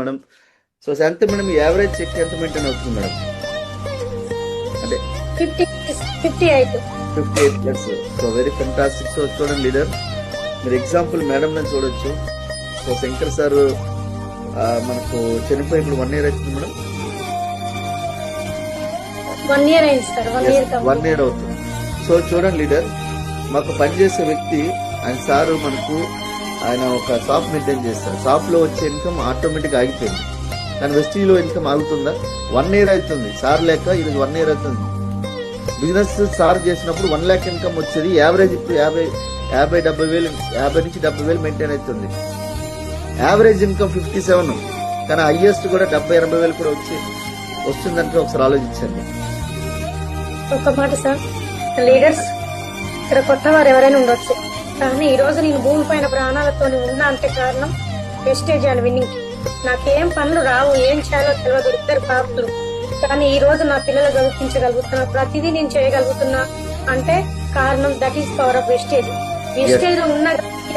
Madam. So శాంతి madam, average check ఎంత maintain అవుతుంది madam? అంటే 58 plus. So very fantastic. So చూడండి లీడర్, మీరు ఎగ్జాంపుల్ మేడం నేను చూడొచ్చు. సో శంకర్ సార్ మనకు చనిపోయి ఇప్పుడు 1 ఇయర్ అవుతుంది మేడం. 1 ఇయర్ అయింది సార్. 1 ఇయర్ అవుతుంది. సో చూడండి లీడర్, మాకు పనిచేసే వ్యక్తి ఆయన సారు మనకు ఆయన ఒక షాప్ మెయింటైన్ చేస్తారు. షాప్ లో వచ్చే ఇన్కమ్ ఆటోమేటిక్ ఆగిపోయింది. కానీ వెస్టీలో ఇన్కమ్ ఆగుతుందా? 1 ఇయర్ అవుతుంది సార్ లేక, ఇది 1 ఇయర్ అవుతుంది. బిజినెస్ సార్ చేసినప్పుడు 1 lakh ఇన్కమ్ వచ్చేది. యావరేజ్ ఇప్పుడు 50 నుంచి 70,000 మెయింటైన్ అవుతుంది. యావరేజ్ ఇన్కమ్ 57, కానీ హైయెస్ట్ కూడా 70-80,000 కూడా వస్తుందంటే ఒకసారి ఆలోచించండి. ఒక మాట సార్, లీడర్స్ ఇక్కడ కొత్త వారు ఎవరైనా ఉండొచ్చు, కానీ ఈ రోజు నేను భూమి పైన ప్రాణాలతో ఉన్నా అంటే కారణం వెస్టేజ్ అండ్ విన్నింగ్. నాకేం పనులు రావు, ఏం చేయాలో తెలియదు, 2 పాపలు. కానీ ఈ రోజు నా పిల్లలు చదివించగలుగుతున్నా, ప్రతిదీ నేను చేయగలుగుతున్నా అంటే కారణం that is power of wastage. Wastage లో ఉన్న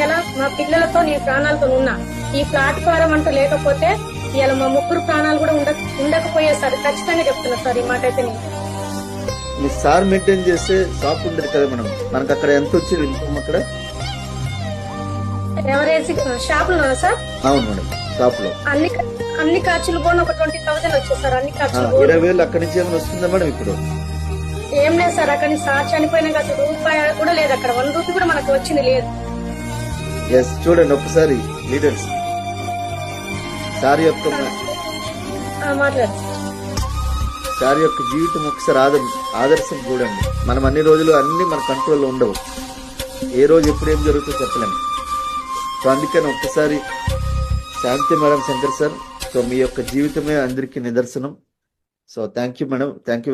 ఇలా మా పిల్లలతో నేను ప్రాణాలతో ఉన్నా. ఈ ప్లాట్ఫారం అంటూ లేకపోతే ఇలా మా 3 ప్రాణాలు కూడా ఉండకపోయే సార్. ఖచ్చితంగా చెప్తున్నా సార్ ఈ మాట అయితే. నేను మీ సార్ మెయింటైన్ చేస్తే షాప్ ఉండదు కదా మేడం, మనకు అక్కడ ఎంత వచ్చింది ఇన్కమ్ అక్కడ? ఎవరేజ్ షాప్ లో సార్? అవును మేడం, షాప్ లో అన్ని ఖర్చులు కూడా ఒక 20,000 వచ్చాయి సార్. అన్ని ఖర్చులు 20,000 అక్కడి నుంచి ఏమైనా వస్తుందా మేడం? ఇప్పుడు ఏం లేదు సార్. అక్కడి నుంచి సార్ చనిపోయినా అసలు రూపాయి కూడా లేదు. అక్కడ 1 రూపీ కూడా మనకు వచ్చింది లేదు. ఎస్, చూడండి ఒకసారి లీడర్స్, సార్ యొక్క మాట్లాడు సార్ యొక్క జీవితం ఒకసారి ఆదర్శం చూడండి. మనం అన్ని రోజులు అన్ని మన కంట్రోల్లో ఉండవు. ఏ రోజు ఎప్పుడు ఏం జరుగుతుందో చెప్పలేము. సో అందుకని ఒక్కసారి శాంతి మేడం, శంకర్ సార్, సో మీ యొక్క జీవితమే అందరికీ నిదర్శనం. So thank you madam, thank you.